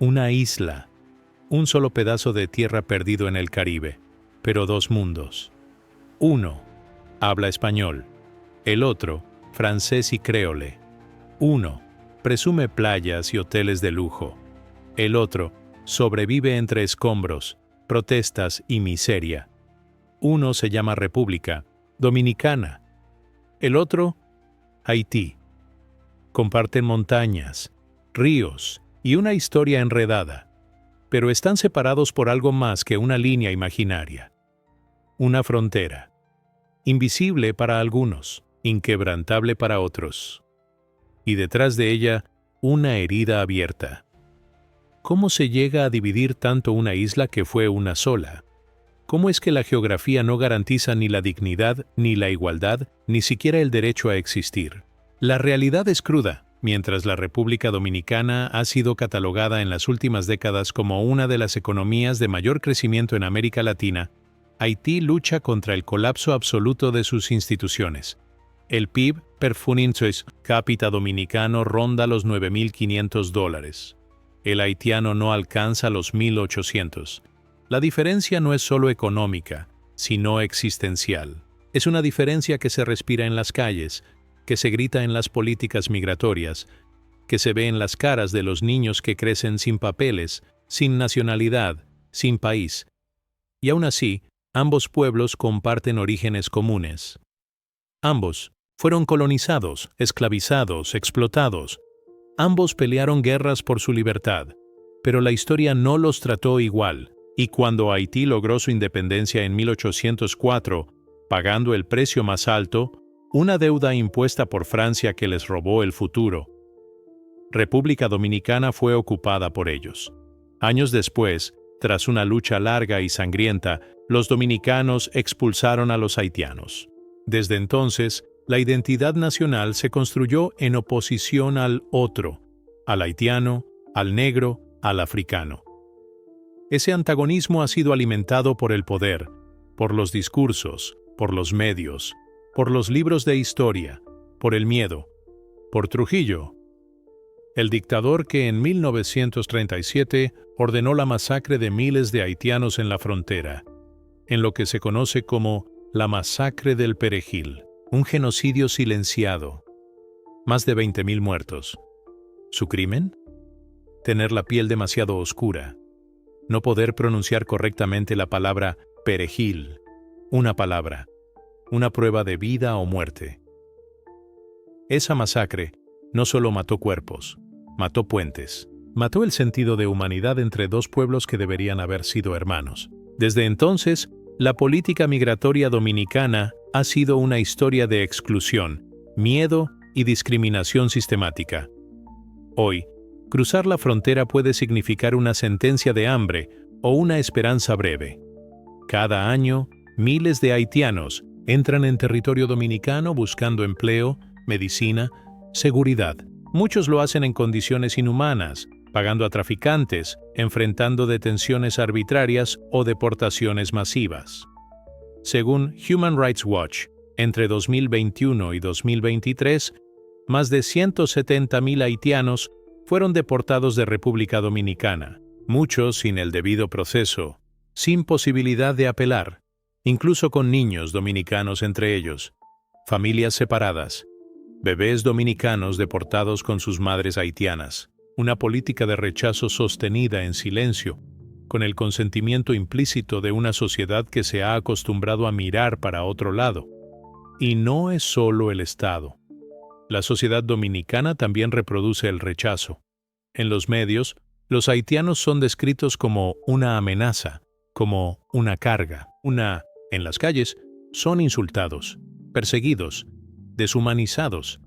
Una isla, un solo pedazo de tierra perdido en el Caribe, pero dos mundos. Uno habla español, el otro francés y créole. Uno presume playas y hoteles de lujo, el otro sobrevive entre escombros, protestas y miseria. Uno se llama República Dominicana, el otro Haití. Comparten montañas, ríos y una historia enredada, pero están separados por algo más que una línea imaginaria. Una frontera, invisible para algunos, inquebrantable para otros. Y detrás de ella, una herida abierta. ¿Cómo se llega a dividir tanto una isla que fue una sola? ¿Cómo es que la geografía no garantiza ni la dignidad, ni la igualdad, ni siquiera el derecho a existir? La realidad es cruda. Mientras la República Dominicana ha sido catalogada en las últimas décadas como una de las economías de mayor crecimiento en América Latina, Haití lucha contra el colapso absoluto de sus instituciones. El PIB per cápita dominicano ronda los $9.500. El haitiano no alcanza los 1.800. La diferencia no es solo económica, sino existencial. Es una diferencia que se respira en las calles, que se grita en las políticas migratorias, que se ve en las caras de los niños que crecen sin papeles, sin nacionalidad, sin país. Y aún así, ambos pueblos comparten orígenes comunes. Ambos fueron colonizados, esclavizados, explotados. Ambos pelearon guerras por su libertad, pero la historia no los trató igual, y cuando Haití logró su independencia en 1804, pagando el precio más alto, una deuda impuesta por Francia que les robó el futuro, República Dominicana fue ocupada por ellos. Años después, tras una lucha larga y sangrienta, los dominicanos expulsaron a los haitianos. Desde entonces, la identidad nacional se construyó en oposición al otro, al haitiano, al negro, al africano. Ese antagonismo ha sido alimentado por el poder, por los discursos, por los medios, por los libros de historia, por el miedo, por Trujillo, el dictador que en 1937 ordenó la masacre de miles de haitianos en la frontera, en lo que se conoce como la Masacre del Perejil, un genocidio silenciado, más de 20.000 muertos. ¿Su crimen? Tener la piel demasiado oscura, no poder pronunciar correctamente la palabra perejil, una palabra, una prueba de vida o muerte. Esa masacre no solo mató cuerpos, mató puentes, mató el sentido de humanidad entre dos pueblos que deberían haber sido hermanos. Desde entonces, la política migratoria dominicana ha sido una historia de exclusión, miedo y discriminación sistemática. Hoy, cruzar la frontera puede significar una sentencia de hambre o una esperanza breve. Cada año, miles de haitianos entran en territorio dominicano buscando empleo, medicina, seguridad. Muchos lo hacen en condiciones inhumanas, pagando a traficantes, enfrentando detenciones arbitrarias o deportaciones masivas. Según Human Rights Watch, entre 2021 y 2023, más de 170.000 haitianos fueron deportados de República Dominicana, muchos sin el debido proceso, sin posibilidad de apelar, incluso con niños dominicanos entre ellos, familias separadas, bebés dominicanos deportados con sus madres haitianas, una política de rechazo sostenida en silencio, con el consentimiento implícito de una sociedad que se ha acostumbrado a mirar para otro lado. Y no es solo el Estado. La sociedad dominicana también reproduce el rechazo. En los medios, los haitianos son descritos como una amenaza, como una carga. En las calles, son insultados, perseguidos, deshumanizados.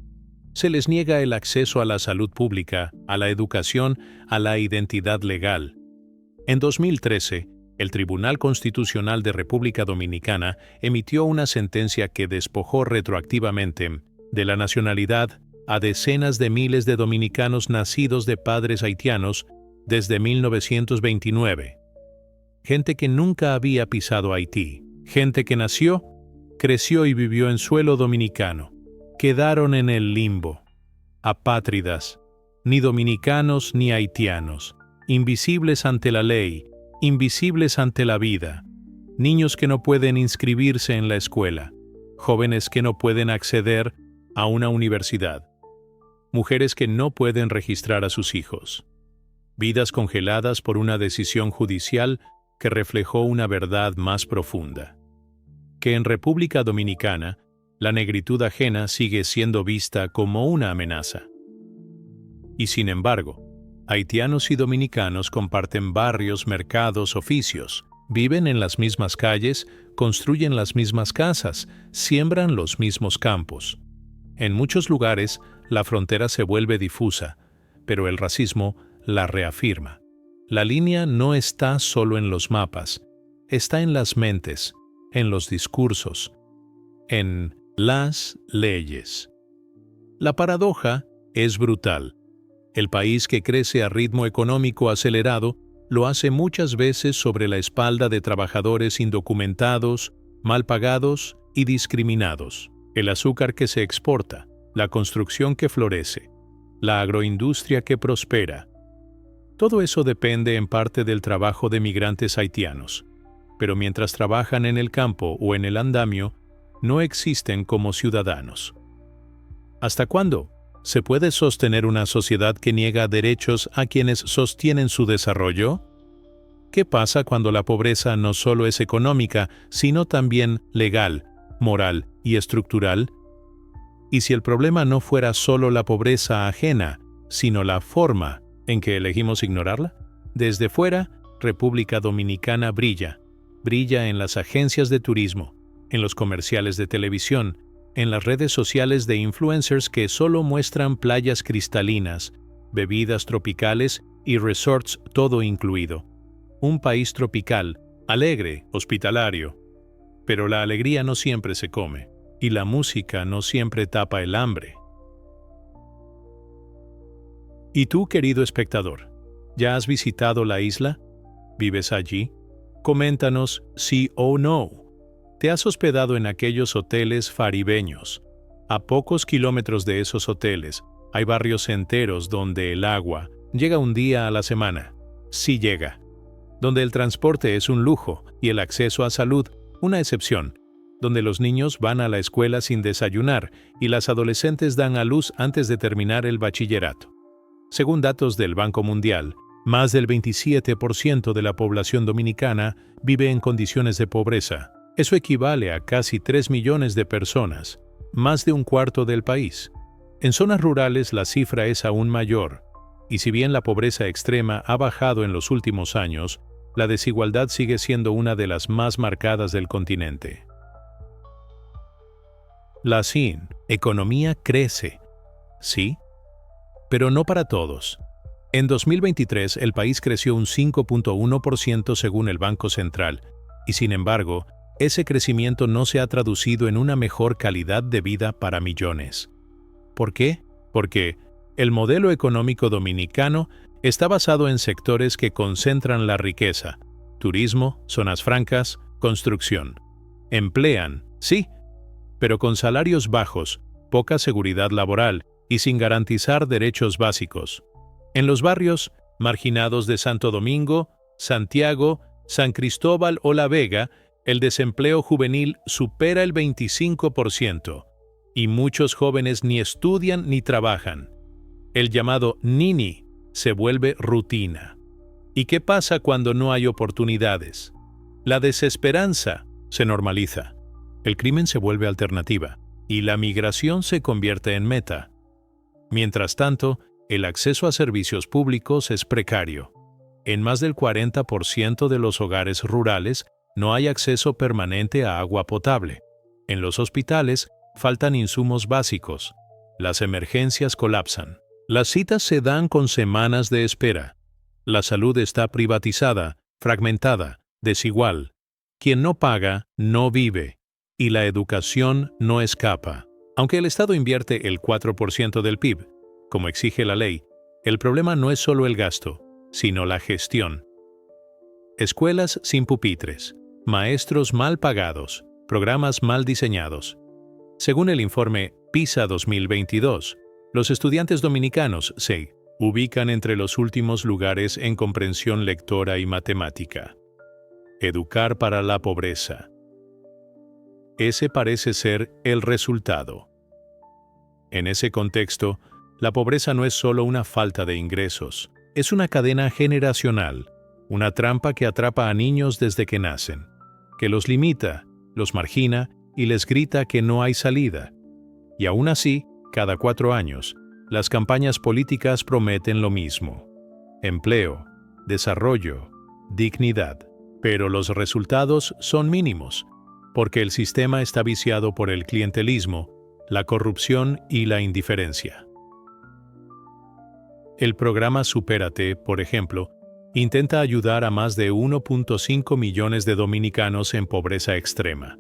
Se les niega el acceso a la salud pública, a la educación, a la identidad legal. En 2013, el Tribunal Constitucional de República Dominicana emitió una sentencia que despojó retroactivamente de la nacionalidad a decenas de miles de dominicanos nacidos de padres haitianos desde 1929. Gente que nunca había pisado Haití, gente que nació, creció y vivió en suelo dominicano. Quedaron en el limbo, apátridas, ni dominicanos ni haitianos, invisibles ante la ley, invisibles ante la vida, niños que no pueden inscribirse en la escuela, jóvenes que no pueden acceder a una universidad, mujeres que no pueden registrar a sus hijos, vidas congeladas por una decisión judicial que reflejó una verdad más profunda, que en República Dominicana la negritud ajena sigue siendo vista como una amenaza. Y sin embargo, haitianos y dominicanos comparten barrios, mercados, oficios, viven en las mismas calles, construyen las mismas casas, siembran los mismos campos. En muchos lugares, la frontera se vuelve difusa, pero el racismo la reafirma. La línea no está solo en los mapas, está en las mentes, en los discursos, en las leyes. La paradoja es brutal. El país que crece a ritmo económico acelerado lo hace muchas veces sobre la espalda de trabajadores indocumentados, mal pagados y discriminados. El azúcar que se exporta, la construcción que florece, la agroindustria que prospera. Todo eso depende en parte del trabajo de migrantes haitianos, pero mientras trabajan en el campo o en el andamio, no existen como ciudadanos. ¿Hasta cuándo se puede sostener una sociedad que niega derechos a quienes sostienen su desarrollo? ¿Qué pasa cuando la pobreza no solo es económica, sino también legal, moral y estructural? ¿Y si el problema no fuera solo la pobreza ajena, sino la forma en que elegimos ignorarla? Desde fuera, República Dominicana brilla en las agencias de turismo, en los comerciales de televisión, en las redes sociales de influencers que solo muestran playas cristalinas, bebidas tropicales y resorts todo incluido. Un país tropical, alegre, hospitalario. Pero la alegría no siempre se come, y la música no siempre tapa el hambre. ¿Y tú, querido espectador, ya has visitado la isla? ¿Vives allí? Coméntanos sí o no. ¿Te has hospedado en aquellos hoteles caribeños? A pocos kilómetros de esos hoteles, hay barrios enteros donde el agua llega un día a la semana. Sí llega. Donde el transporte es un lujo y el acceso a salud una excepción. Donde los niños van a la escuela sin desayunar y las adolescentes dan a luz antes de terminar el bachillerato. Según datos del Banco Mundial, más del 27% de la población dominicana vive en condiciones de pobreza. Eso equivale a casi 3 millones de personas, más de un cuarto del país. En zonas rurales la cifra es aún mayor, y si bien la pobreza extrema ha bajado en los últimos años, la desigualdad sigue siendo una de las más marcadas del continente. La SIN, economía crece. Sí, pero no para todos. En 2023 el país creció un 5.1% según el Banco Central, y sin embargo, ese crecimiento no se ha traducido en una mejor calidad de vida para millones. ¿Por qué? Porque el modelo económico dominicano está basado en sectores que concentran la riqueza: turismo, zonas francas, construcción. Emplean, sí, pero con salarios bajos, poca seguridad laboral y sin garantizar derechos básicos. En los barrios marginados de Santo Domingo, Santiago, San Cristóbal o La Vega, el desempleo juvenil supera el 25%, y muchos jóvenes ni estudian ni trabajan. El llamado nini se vuelve rutina. ¿Y qué pasa cuando no hay oportunidades? La desesperanza se normaliza. El crimen se vuelve alternativa, y la migración se convierte en meta. Mientras tanto, el acceso a servicios públicos es precario. En más del 40% de los hogares rurales no hay acceso permanente a agua potable. En los hospitales faltan insumos básicos. Las emergencias colapsan. Las citas se dan con semanas de espera. La salud está privatizada, fragmentada, desigual. Quien no paga, no vive. Y la educación no escapa. Aunque el Estado invierte el 4% del PIB, como exige la ley, el problema no es solo el gasto, sino la gestión. Escuelas sin pupitres, maestros mal pagados, programas mal diseñados. Según el informe PISA 2022, los estudiantes dominicanos se ubican entre los últimos lugares en comprensión lectora y matemática. Educar para la pobreza. Ese parece ser el resultado. En ese contexto, la pobreza no es solo una falta de ingresos, es una cadena generacional, una trampa que atrapa a niños desde que nacen, que los limita, los margina y les grita que no hay salida. Y aún así, cada 4 años, las campañas políticas prometen lo mismo: empleo, desarrollo, dignidad. Pero los resultados son mínimos, porque el sistema está viciado por el clientelismo, la corrupción y la indiferencia. El programa Supérate, por ejemplo, intenta ayudar a más de 1.5 millones de dominicanos en pobreza extrema.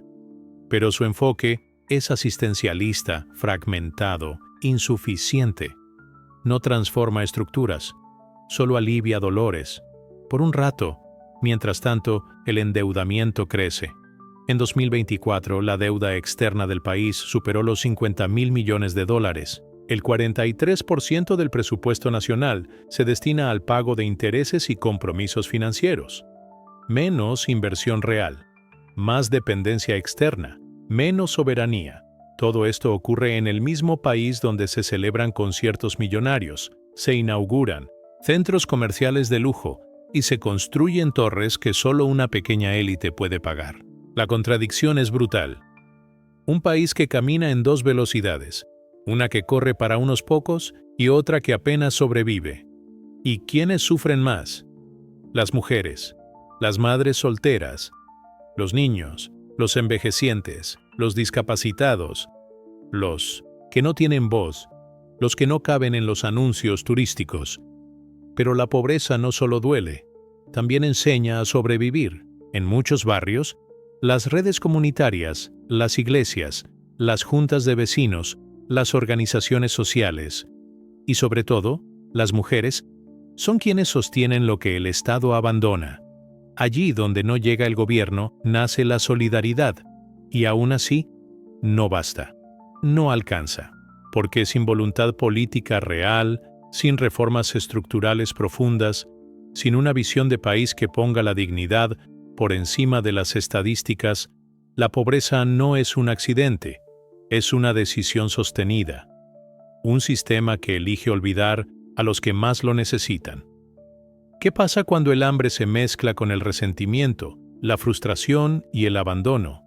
Pero su enfoque es asistencialista, fragmentado, insuficiente. No transforma estructuras, solo alivia dolores. Por un rato. Mientras tanto, el endeudamiento crece. En 2024, la deuda externa del país superó los 50.000 millones de dólares. El 43% del presupuesto nacional se destina al pago de intereses y compromisos financieros. Menos inversión real, más dependencia externa, menos soberanía. Todo esto ocurre en el mismo país donde se celebran conciertos millonarios, se inauguran centros comerciales de lujo, y se construyen torres que solo una pequeña élite puede pagar. La contradicción es brutal. Un país que camina en 2 velocidades, una que corre para unos pocos y otra que apenas sobrevive. ¿Y quiénes sufren más? Las mujeres, las madres solteras, los niños, los envejecientes, los discapacitados, los que no tienen voz, los que no caben en los anuncios turísticos. Pero la pobreza no solo duele, también enseña a sobrevivir. En muchos barrios, las redes comunitarias, las iglesias, las juntas de vecinos, las organizaciones sociales y, sobre todo, las mujeres, son quienes sostienen lo que el Estado abandona. Allí donde no llega el gobierno, nace la solidaridad, y aún así, no basta, no alcanza, porque sin voluntad política real, sin reformas estructurales profundas, sin una visión de país que ponga la dignidad por encima de las estadísticas, la pobreza no es un accidente, es una decisión sostenida, un sistema que elige olvidar a los que más lo necesitan. ¿Qué pasa cuando el hambre se mezcla con el resentimiento, la frustración y el abandono?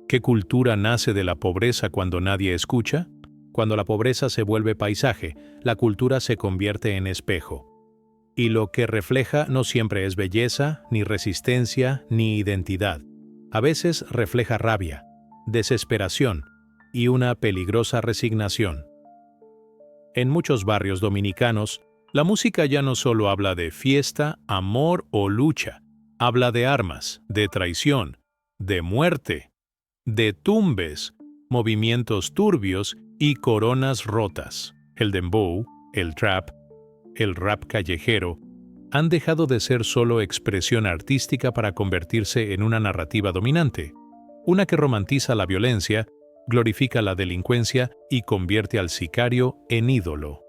¿Qué cultura nace de la pobreza cuando nadie escucha? Cuando la pobreza se vuelve paisaje, la cultura se convierte en espejo. Y lo que refleja no siempre es belleza, ni resistencia, ni identidad. A veces refleja rabia, desesperación y una peligrosa resignación. En muchos barrios dominicanos, la música ya no solo habla de fiesta, amor o lucha, habla de armas, de traición, de muerte, de tumbes, movimientos turbios y coronas rotas. El dembow, el trap, el rap callejero, han dejado de ser solo expresión artística para convertirse en una narrativa dominante, una que romantiza la violencia, glorifica la delincuencia y convierte al sicario en ídolo.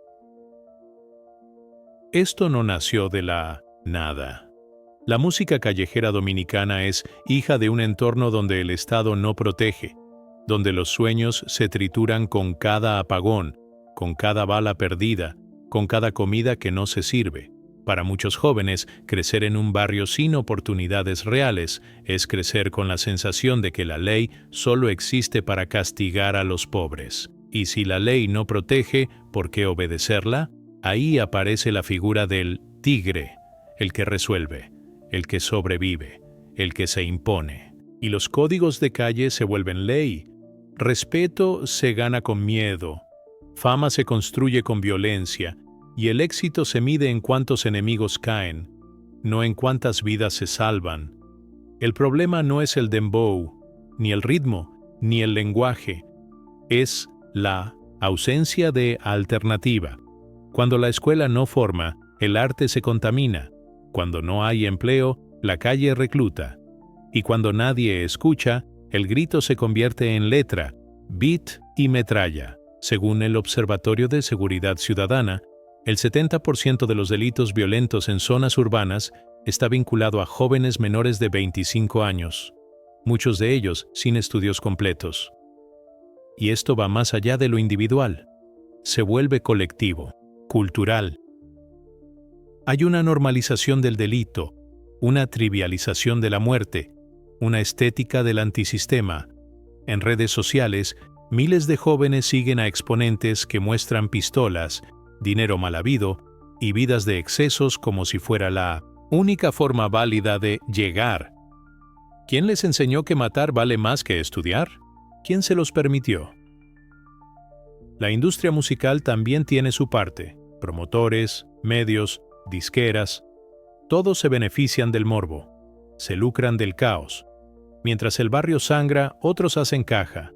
Esto no nació de la nada. La música callejera dominicana es hija de un entorno donde el Estado no protege, donde los sueños se trituran con cada apagón, con cada bala perdida, con cada comida que no se sirve. Para muchos jóvenes, crecer en un barrio sin oportunidades reales es crecer con la sensación de que la ley solo existe para castigar a los pobres. Y si la ley no protege, ¿por qué obedecerla? Ahí aparece la figura del tigre, el que resuelve, el que sobrevive, el que se impone. Y los códigos de calle se vuelven ley. Respeto se gana con miedo. Fama se construye con violencia. Y el éxito se mide en cuántos enemigos caen, no en cuántas vidas se salvan. El problema no es el dembow, ni el ritmo, ni el lenguaje. Es la ausencia de alternativa. Cuando la escuela no forma, el arte se contamina. Cuando no hay empleo, la calle recluta. Y cuando nadie escucha, el grito se convierte en letra, beat y metralla. Según el Observatorio de Seguridad Ciudadana, El 70% de los delitos violentos en zonas urbanas está vinculado a jóvenes menores de 25 años, muchos de ellos sin estudios completos. Y esto va más allá de lo individual. Se vuelve colectivo, cultural. Hay una normalización del delito, una trivialización de la muerte, una estética del antisistema. En redes sociales, miles de jóvenes siguen a exponentes que muestran pistolas, dinero mal habido y vidas de excesos como si fuera la única forma válida de llegar. ¿Quién les enseñó que matar vale más que estudiar? ¿Quién se los permitió? La industria musical también tiene su parte. Promotores, medios, disqueras, todos se benefician del morbo, se lucran del caos. Mientras el barrio sangra, otros hacen caja.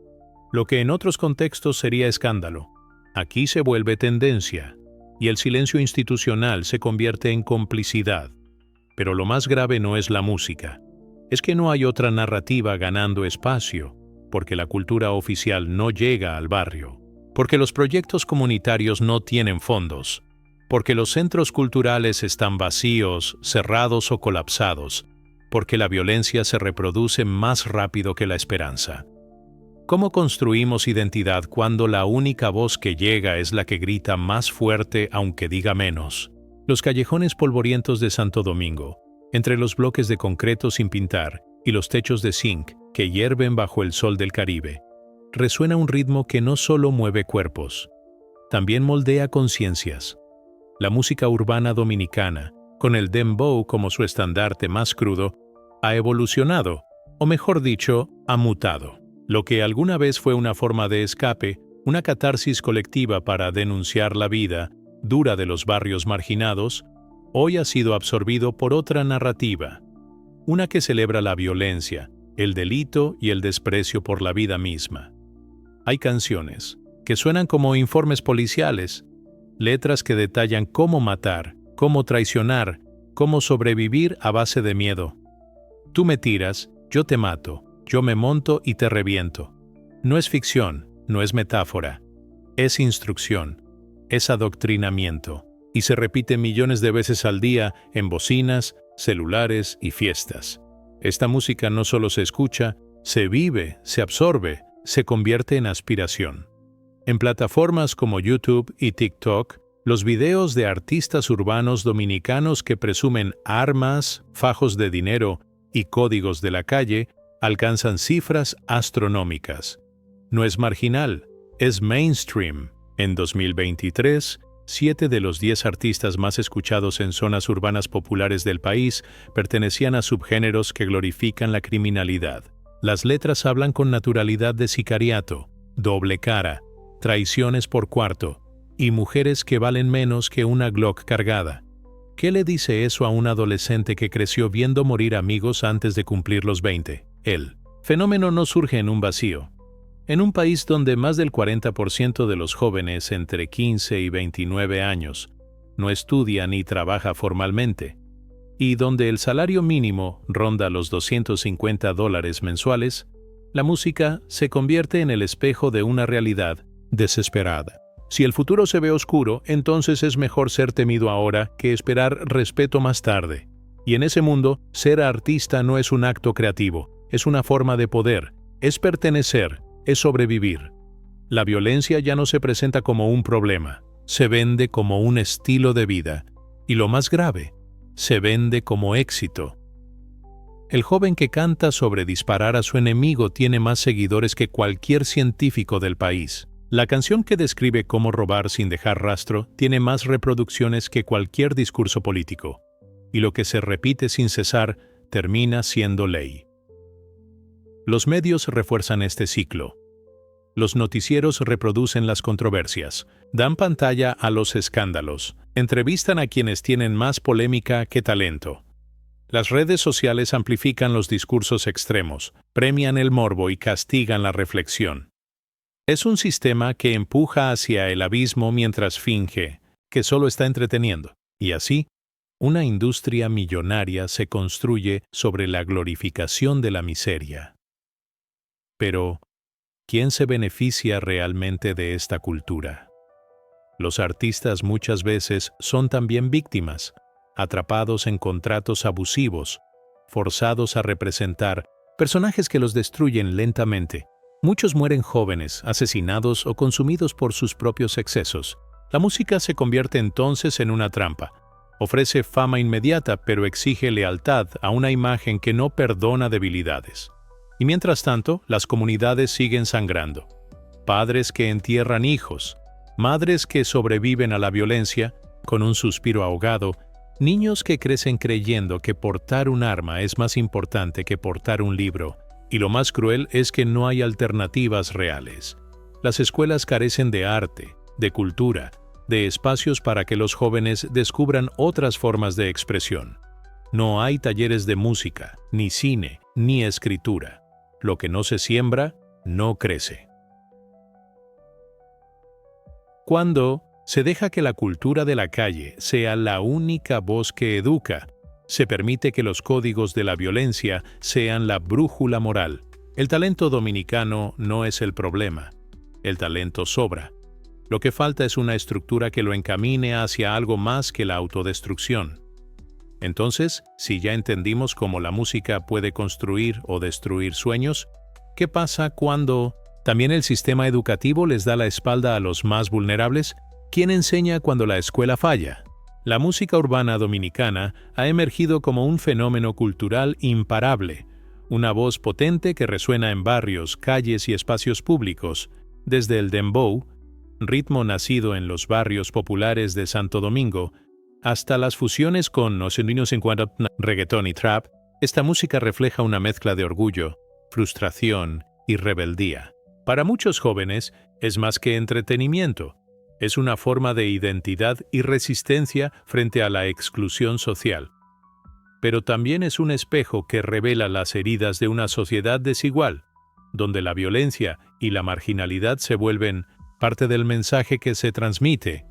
Lo que en otros contextos sería escándalo, aquí se vuelve tendencia, y el silencio institucional se convierte en complicidad. Pero lo más grave no es la música, es que no hay otra narrativa ganando espacio, porque la cultura oficial no llega al barrio, porque los proyectos comunitarios no tienen fondos, porque los centros culturales están vacíos, cerrados o colapsados, porque la violencia se reproduce más rápido que la esperanza. ¿Cómo construimos identidad cuando la única voz que llega es la que grita más fuerte aunque diga menos? Los callejones polvorientos de Santo Domingo, entre los bloques de concreto sin pintar y los techos de zinc que hierven bajo el sol del Caribe, resuena un ritmo que no solo mueve cuerpos, también moldea conciencias. La música urbana dominicana, con el dembow como su estandarte más crudo, ha evolucionado, o mejor dicho, ha mutado. Lo que alguna vez fue una forma de escape, una catarsis colectiva para denunciar la vida dura de los barrios marginados, hoy ha sido absorbido por otra narrativa, una que celebra la violencia, el delito y el desprecio por la vida misma. Hay canciones que suenan como informes policiales, letras que detallan cómo matar, cómo traicionar, cómo sobrevivir a base de miedo. Tú me tiras, yo te mato, yo me monto y te reviento. No es ficción, no es metáfora, es instrucción, es adoctrinamiento, y se repite millones de veces al día en bocinas, celulares y fiestas. Esta música no solo se escucha, se vive, se absorbe, se convierte en aspiración. En plataformas como YouTube y TikTok, los videos de artistas urbanos dominicanos que presumen armas, fajos de dinero y códigos de la calle alcanzan cifras astronómicas. No es marginal, es mainstream. En 2023, 7 de los 10 artistas más escuchados en zonas urbanas populares del país pertenecían a subgéneros que glorifican la criminalidad. Las letras hablan con naturalidad de sicariato, doble cara, traiciones por cuarto y mujeres que valen menos que una Glock cargada. ¿Qué le dice eso a un adolescente que creció viendo morir amigos antes de cumplir los 20? El fenómeno no surge en un vacío. En un país donde más del 40% de los jóvenes entre 15 y 29 años no estudia ni trabaja formalmente, y donde el salario mínimo ronda los $250 mensuales, la música se convierte en el espejo de una realidad desesperada. Si el futuro se ve oscuro, entonces es mejor ser temido ahora que esperar respeto más tarde. Y en ese mundo, ser artista no es un acto creativo, es una forma de poder, es pertenecer, es sobrevivir. La violencia ya no se presenta como un problema, se vende como un estilo de vida. Y lo más grave, se vende como éxito. El joven que canta sobre disparar a su enemigo tiene más seguidores que cualquier científico del país. La canción que describe cómo robar sin dejar rastro tiene más reproducciones que cualquier discurso político. Y lo que se repite sin cesar termina siendo ley. Los medios refuerzan este ciclo. Los noticieros reproducen las controversias, dan pantalla a los escándalos, entrevistan a quienes tienen más polémica que talento. Las redes sociales amplifican los discursos extremos, premian el morbo y castigan la reflexión. Es un sistema que empuja hacia el abismo mientras finge que solo está entreteniendo, y así, una industria millonaria se construye sobre la glorificación de la miseria. Pero, ¿quién se beneficia realmente de esta cultura? Los artistas muchas veces son también víctimas, atrapados en contratos abusivos, forzados a representar personajes que los destruyen lentamente. Muchos mueren jóvenes, asesinados o consumidos por sus propios excesos. La música se convierte entonces en una trampa. Ofrece fama inmediata, pero exige lealtad a una imagen que no perdona debilidades. Y mientras tanto, las comunidades siguen sangrando. Padres que entierran hijos, madres que sobreviven a la violencia, con un suspiro ahogado, niños que crecen creyendo que portar un arma es más importante que portar un libro. Y lo más cruel es que no hay alternativas reales. Las escuelas carecen de arte, de cultura, de espacios para que los jóvenes descubran otras formas de expresión. No hay talleres de música, ni cine, ni escritura. Lo que no se siembra, no crece. Cuando se deja que la cultura de la calle sea la única voz que educa, se permite que los códigos de la violencia sean la brújula moral. El talento dominicano no es el problema. El talento sobra. Lo que falta es una estructura que lo encamine hacia algo más que la autodestrucción. Entonces, si ya entendimos cómo la música puede construir o destruir sueños, ¿qué pasa cuando también el sistema educativo les da la espalda a los más vulnerables? ¿Quién enseña cuando la escuela falla? La música urbana dominicana ha emergido como un fenómeno cultural imparable, una voz potente que resuena en barrios, calles y espacios públicos, desde el dembow, ritmo nacido en los barrios populares de Santo Domingo, hasta las fusiones con reggaetón y trap. Esta música refleja una mezcla de orgullo, frustración y rebeldía. Para muchos jóvenes es más que entretenimiento, es una forma de identidad y resistencia frente a la exclusión social. Pero también es un espejo que revela las heridas de una sociedad desigual, donde la violencia y la marginalidad se vuelven parte del mensaje que se transmite.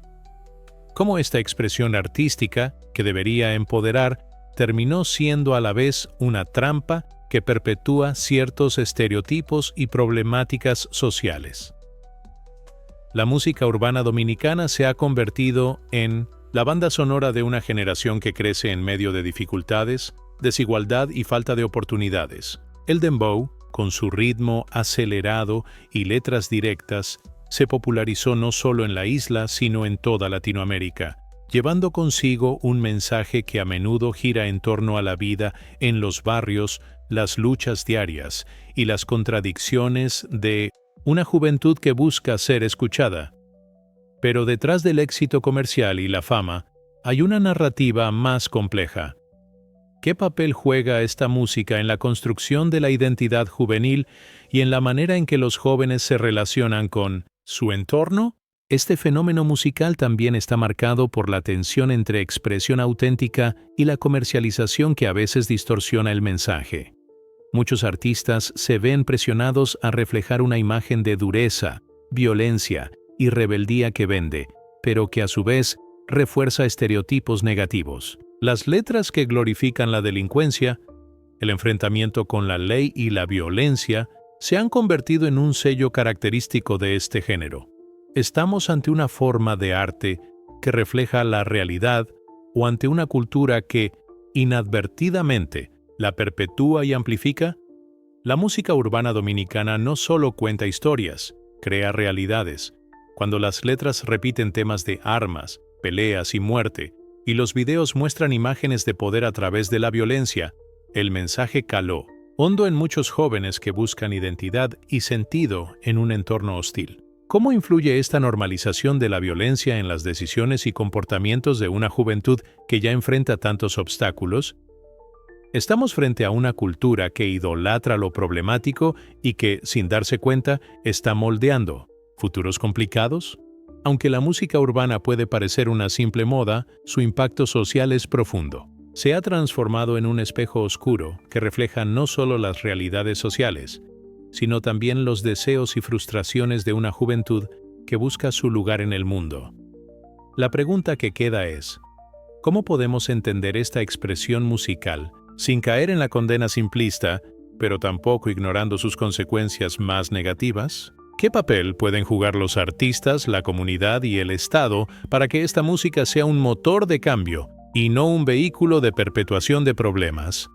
Cómo esta expresión artística, que debería empoderar, terminó siendo a la vez una trampa que perpetúa ciertos estereotipos y problemáticas sociales. La música urbana dominicana se ha convertido en la banda sonora de una generación que crece en medio de dificultades, desigualdad y falta de oportunidades. El dembow, con su ritmo acelerado y letras directas, se popularizó no solo en la isla, sino en toda Latinoamérica, llevando consigo un mensaje que a menudo gira en torno a la vida en los barrios, las luchas diarias y las contradicciones de una juventud que busca ser escuchada. Pero detrás del éxito comercial y la fama, hay una narrativa más compleja. ¿Qué papel juega esta música en la construcción de la identidad juvenil y en la manera en que los jóvenes se relacionan con su entorno? Este fenómeno musical también está marcado por la tensión entre expresión auténtica y la comercialización que a veces distorsiona el mensaje. Muchos artistas se ven presionados a reflejar una imagen de dureza, violencia y rebeldía que vende, pero que a su vez refuerza estereotipos negativos. Las letras que glorifican la delincuencia, el enfrentamiento con la ley y la violencia se han convertido en un sello característico de este género. ¿Estamos ante una forma de arte que refleja la realidad o ante una cultura que, inadvertidamente, la perpetúa y amplifica? La música urbana dominicana no solo cuenta historias, crea realidades. Cuando las letras repiten temas de armas, peleas y muerte, y los videos muestran imágenes de poder a través de la violencia, el mensaje caló hondo en muchos jóvenes que buscan identidad y sentido en un entorno hostil. ¿Cómo influye esta normalización de la violencia en las decisiones y comportamientos de una juventud que ya enfrenta tantos obstáculos? Estamos frente a una cultura que idolatra lo problemático y que, sin darse cuenta, está moldeando futuros complicados. Aunque la música urbana puede parecer una simple moda, su impacto social es profundo. Se ha transformado en un espejo oscuro que refleja no solo las realidades sociales, sino también los deseos y frustraciones de una juventud que busca su lugar en el mundo. La pregunta que queda es, ¿cómo podemos entender esta expresión musical sin caer en la condena simplista, pero tampoco ignorando sus consecuencias más negativas? ¿Qué papel pueden jugar los artistas, la comunidad y el Estado para que esta música sea un motor de cambio y no un vehículo de perpetuación de problemas?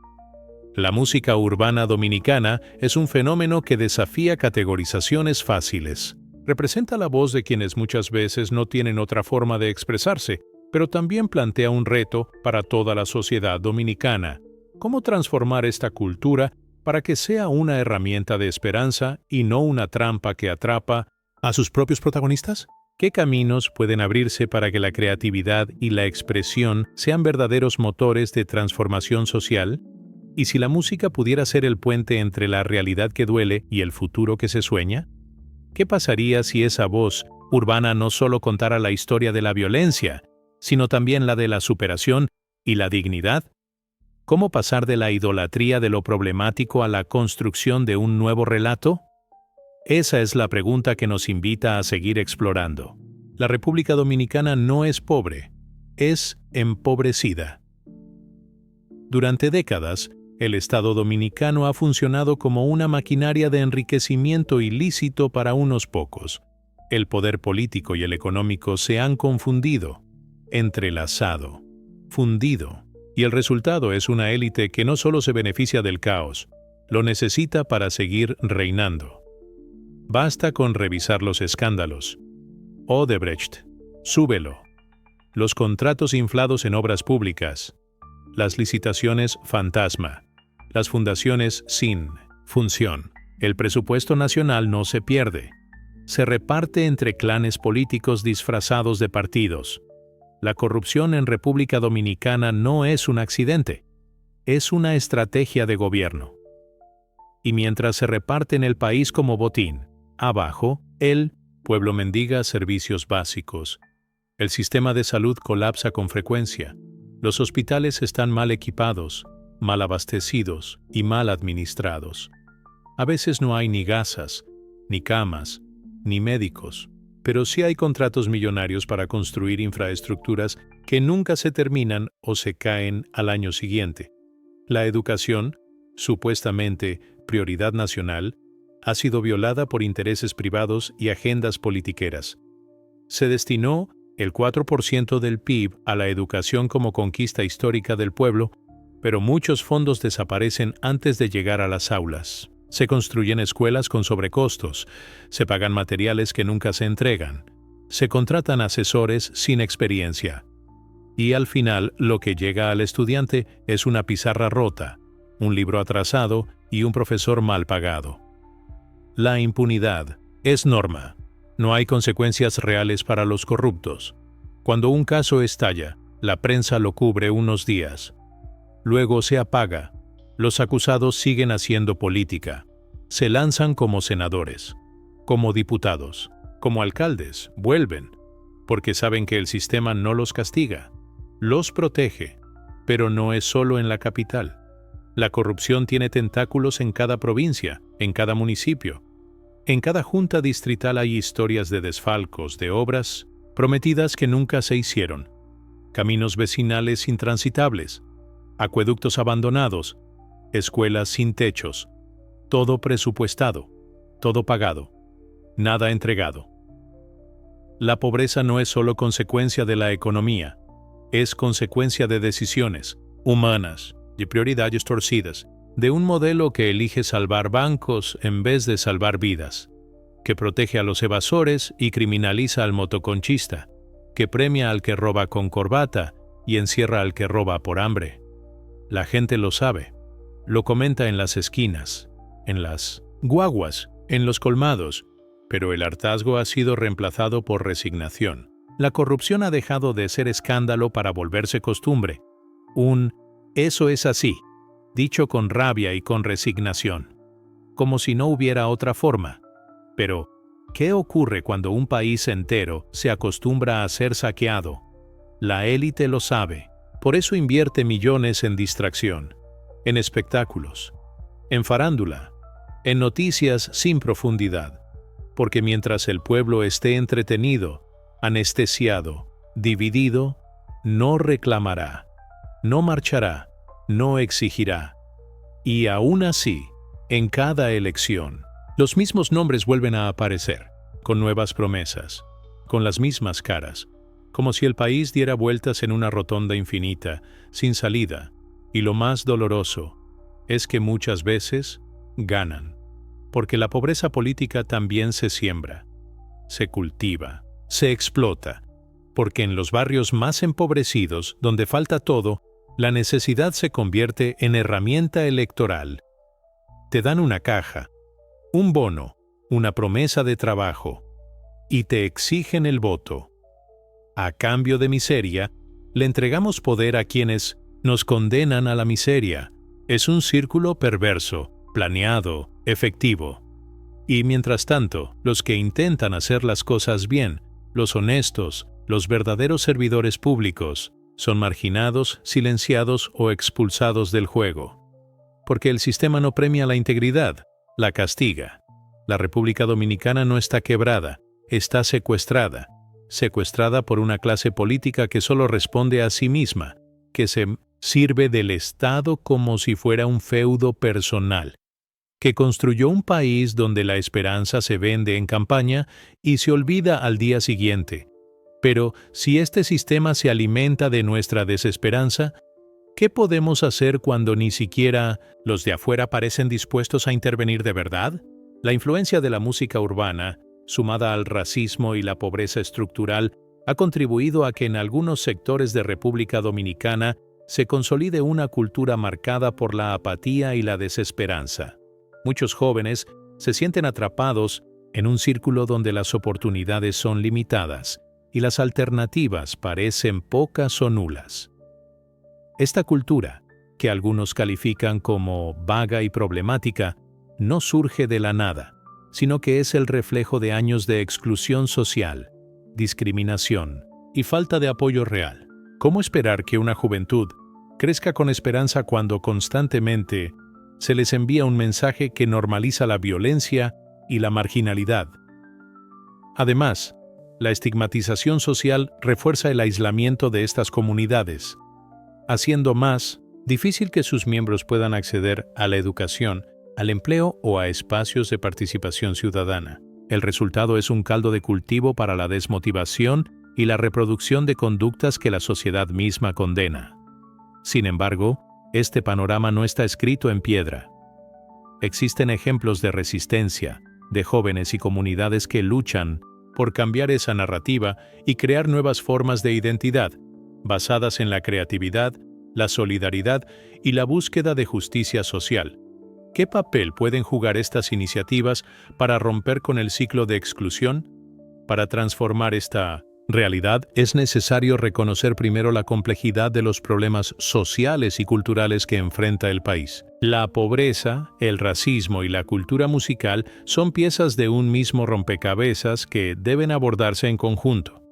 La música urbana dominicana es un fenómeno que desafía categorizaciones fáciles. Representa la voz de quienes muchas veces no tienen otra forma de expresarse, pero también plantea un reto para toda la sociedad dominicana. ¿Cómo transformar esta cultura para que sea una herramienta de esperanza y no una trampa que atrapa a sus propios protagonistas? ¿Qué caminos pueden abrirse para que la creatividad y la expresión sean verdaderos motores de transformación social? ¿Y si la música pudiera ser el puente entre la realidad que duele y el futuro que se sueña? ¿Qué pasaría si esa voz urbana no solo contara la historia de la violencia, sino también la de la superación y la dignidad? ¿Cómo pasar de la idolatría de lo problemático a la construcción de un nuevo relato? Esa es la pregunta que nos invita a seguir explorando. La República Dominicana no es pobre, es empobrecida. Durante décadas, el Estado dominicano ha funcionado como una maquinaria de enriquecimiento ilícito para unos pocos. El poder político y el económico se han confundido, entrelazado, fundido, y el resultado es una élite que no solo se beneficia del caos, lo necesita para seguir reinando. Basta con revisar los escándalos. Odebrecht, Súbelo, los contratos inflados en obras públicas, las licitaciones fantasma, las fundaciones sin función. El presupuesto nacional no se pierde. Se reparte entre clanes políticos disfrazados de partidos. La corrupción en República Dominicana no es un accidente, es una estrategia de gobierno. Y mientras se reparte en el país como botín, abajo, el pueblo mendiga servicios básicos. El sistema de salud colapsa con frecuencia. Los hospitales están mal equipados, mal abastecidos y mal administrados. A veces no hay ni gasas, ni camas, ni médicos, pero sí hay contratos millonarios para construir infraestructuras que nunca se terminan o se caen al año siguiente. La educación, supuestamente prioridad nacional, ha sido violada por intereses privados y agendas politiqueras. Se destinó el 4% del PIB a la educación como conquista histórica del pueblo, pero muchos fondos desaparecen antes de llegar a las aulas. Se construyen escuelas con sobrecostos, se pagan materiales que nunca se entregan, se contratan asesores sin experiencia. Y al final, lo que llega al estudiante es una pizarra rota, un libro atrasado y un profesor mal pagado. La impunidad es norma. No hay consecuencias reales para los corruptos. Cuando un caso estalla, la prensa lo cubre unos días. Luego se apaga. Los acusados siguen haciendo política. Se lanzan como senadores, como diputados, como alcaldes, vuelven, porque saben que el sistema no los castiga, los protege, pero no es solo en la capital. La corrupción tiene tentáculos en cada provincia, en cada municipio. En cada junta distrital hay historias de desfalcos, de obras prometidas que nunca se hicieron, caminos vecinales intransitables, acueductos abandonados, escuelas sin techos, todo presupuestado, todo pagado, nada entregado. La pobreza no es solo consecuencia de la economía, es consecuencia de decisiones humanas, de prioridades torcidas, de un modelo que elige salvar bancos en vez de salvar vidas, que protege a los evasores y criminaliza al motoconchista, que premia al que roba con corbata y encierra al que roba por hambre. La gente lo sabe, lo comenta en las esquinas, en las guaguas, en los colmados, pero el hartazgo ha sido reemplazado por resignación. La corrupción ha dejado de ser escándalo para volverse costumbre. Eso es así, dicho con rabia y con resignación, como si no hubiera otra forma. Pero, ¿qué ocurre cuando un país entero se acostumbra a ser saqueado? La élite lo sabe, por eso invierte millones en distracción, en espectáculos, en farándula, en noticias sin profundidad, porque mientras el pueblo esté entretenido, anestesiado, dividido, no reclamará, no marchará, no exigirá. Y aún así, en cada elección, Los mismos nombres vuelven a aparecer, con nuevas promesas, con las mismas caras, como si el país diera vueltas en una rotonda infinita, sin salida, y lo más doloroso es que muchas veces ganan, porque la pobreza política también se siembra, se cultiva, se explota, porque en los barrios más empobrecidos, donde falta todo, la necesidad se convierte en herramienta electoral. Te dan una caja, un bono, una promesa de trabajo, y te exigen el voto. A cambio de miseria, le entregamos poder a quienes nos condenan a la miseria. Es un círculo perverso, planeado, efectivo. Y mientras tanto, los que intentan hacer las cosas bien, los honestos, los verdaderos servidores públicos, son marginados, silenciados o expulsados del juego. Porque el sistema no premia la integridad, la castiga. La República Dominicana no está quebrada, está secuestrada. Secuestrada por una clase política que solo responde a sí misma, que se sirve del Estado como si fuera un feudo personal, que construyó un país donde la esperanza se vende en campaña y se olvida al día siguiente. Pero si este sistema se alimenta de nuestra desesperanza, ¿qué podemos hacer cuando ni siquiera los de afuera parecen dispuestos a intervenir de verdad? La influencia de la música urbana, sumada al racismo y la pobreza estructural, ha contribuido a que en algunos sectores de República Dominicana se consolide una cultura marcada por la apatía y la desesperanza. Muchos jóvenes se sienten atrapados en un círculo donde las oportunidades son limitadas y las alternativas parecen pocas o nulas. Esta cultura, que algunos califican como vaga y problemática, no surge de la nada, sino que es el reflejo de años de exclusión social, discriminación y falta de apoyo real. ¿Cómo esperar que una juventud crezca con esperanza cuando constantemente se les envía un mensaje que normaliza la violencia y la marginalidad? Además, la estigmatización social refuerza el aislamiento de estas comunidades, haciendo más difícil que sus miembros puedan acceder a la educación, al empleo o a espacios de participación ciudadana. El resultado es un caldo de cultivo para la desmotivación y la reproducción de conductas que la sociedad misma condena. Sin embargo, este panorama no está escrito en piedra. Existen ejemplos de resistencia, de jóvenes y comunidades que luchan por cambiar esa narrativa y crear nuevas formas de identidad, basadas en la creatividad, la solidaridad y la búsqueda de justicia social. ¿Qué papel pueden jugar estas iniciativas para romper con el ciclo de exclusión? Para transformar esta realidad, es necesario reconocer primero la complejidad de los problemas sociales y culturales que enfrenta el país. La pobreza, el racismo y la cultura musical son piezas de un mismo rompecabezas que deben abordarse en conjunto.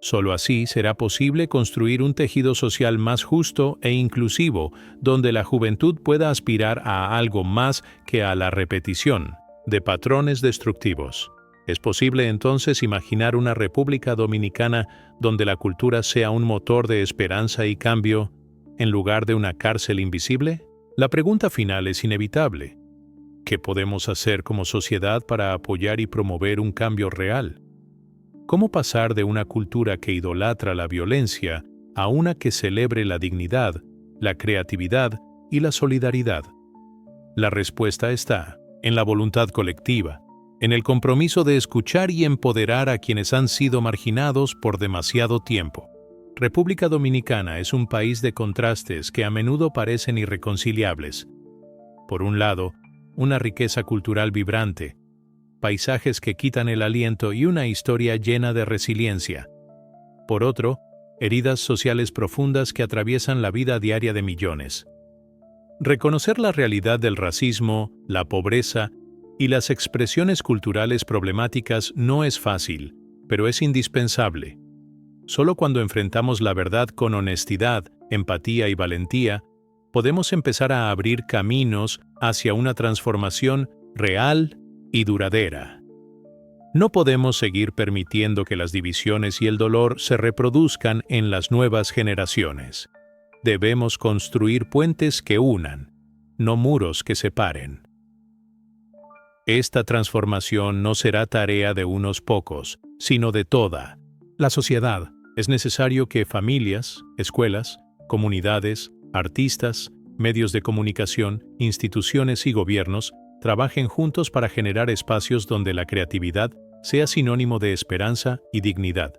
Solo así será posible construir un tejido social más justo e inclusivo, donde la juventud pueda aspirar a algo más que a la repetición de patrones destructivos. ¿Es posible entonces imaginar una República Dominicana donde la cultura sea un motor de esperanza y cambio, en lugar de una cárcel invisible? La pregunta final es inevitable. ¿Qué podemos hacer como sociedad para apoyar y promover un cambio real? ¿Cómo pasar de una cultura que idolatra la violencia a una que celebre la dignidad, la creatividad y la solidaridad? La respuesta está en la voluntad colectiva, en el compromiso de escuchar y empoderar a quienes han sido marginados por demasiado tiempo. República Dominicana es un país de contrastes que a menudo parecen irreconciliables. Por un lado, una riqueza cultural vibrante, paisajes que quitan el aliento y una historia llena de resiliencia. Por otro, heridas sociales profundas que atraviesan la vida diaria de millones. Reconocer la realidad del racismo, la pobreza y las expresiones culturales problemáticas no es fácil, pero es indispensable. Solo cuando enfrentamos la verdad con honestidad, empatía y valentía, podemos empezar a abrir caminos hacia una transformación real y duradera. No podemos seguir permitiendo que las divisiones y el dolor se reproduzcan en las nuevas generaciones. Debemos construir puentes que unan, no muros que separen. Esta transformación no será tarea de unos pocos, sino de toda la sociedad. Es necesario que familias, escuelas, comunidades, artistas, medios de comunicación, instituciones y gobiernos trabajen juntos para generar espacios donde la creatividad sea sinónimo de esperanza y dignidad.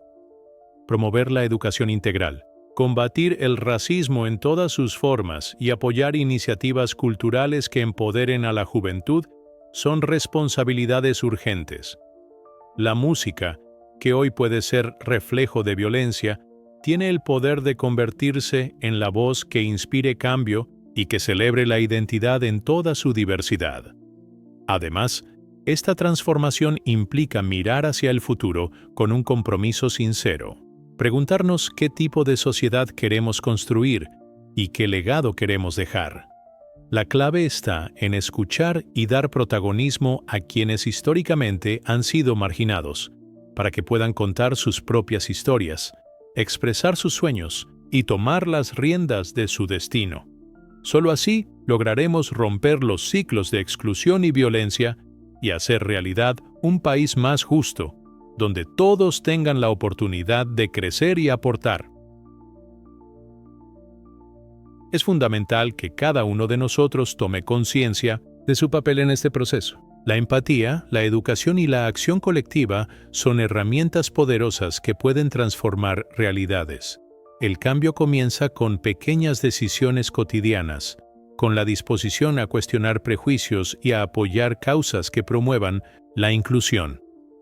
Promover la educación integral, combatir el racismo en todas sus formas y apoyar iniciativas culturales que empoderen a la juventud son responsabilidades urgentes. La música, que hoy puede ser reflejo de violencia, tiene el poder de convertirse en la voz que inspire cambio y que celebre la identidad en toda su diversidad. Además, esta transformación implica mirar hacia el futuro con un compromiso sincero, preguntarnos qué tipo de sociedad queremos construir y qué legado queremos dejar. La clave está en escuchar y dar protagonismo a quienes históricamente han sido marginados, para que puedan contar sus propias historias, expresar sus sueños y tomar las riendas de su destino. Solo así lograremos romper los ciclos de exclusión y violencia y hacer realidad un país más justo, donde todos tengan la oportunidad de crecer y aportar. Es fundamental que cada uno de nosotros tome conciencia de su papel en este proceso. La empatía, la educación y la acción colectiva son herramientas poderosas que pueden transformar realidades. El cambio comienza con pequeñas decisiones cotidianas, con la disposición a cuestionar prejuicios y a apoyar causas que promuevan la inclusión,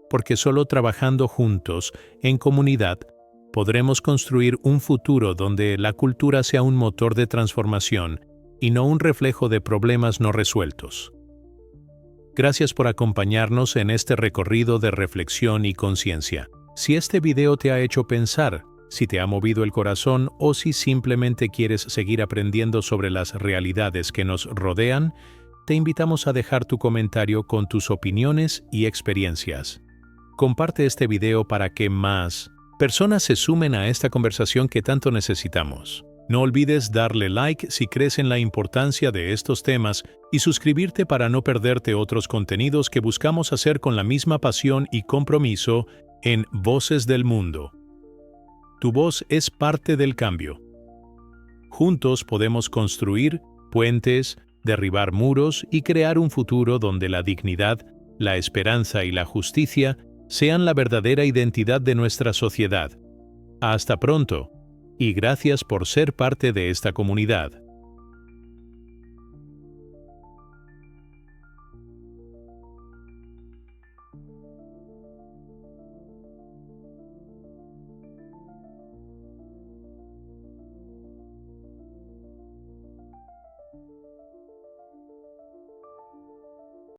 porque solo trabajando juntos, en comunidad, podremos construir un futuro donde la cultura sea un motor de transformación y no un reflejo de problemas no resueltos. Gracias por acompañarnos en este recorrido de reflexión y conciencia. Si este video te ha hecho pensar, si te ha movido el corazón o si simplemente quieres seguir aprendiendo sobre las realidades que nos rodean, te invitamos a dejar tu comentario con tus opiniones y experiencias. Comparte este video para que más personas se sumen a esta conversación que tanto necesitamos. No olvides darle like si crees en la importancia de estos temas y suscribirte para no perderte otros contenidos que buscamos hacer con la misma pasión y compromiso en Voces del Mundo. Tu voz es parte del cambio. Juntos podemos construir puentes, derribar muros y crear un futuro donde la dignidad, la esperanza y la justicia sean la verdadera identidad de nuestra sociedad. Hasta pronto, y gracias por ser parte de esta comunidad.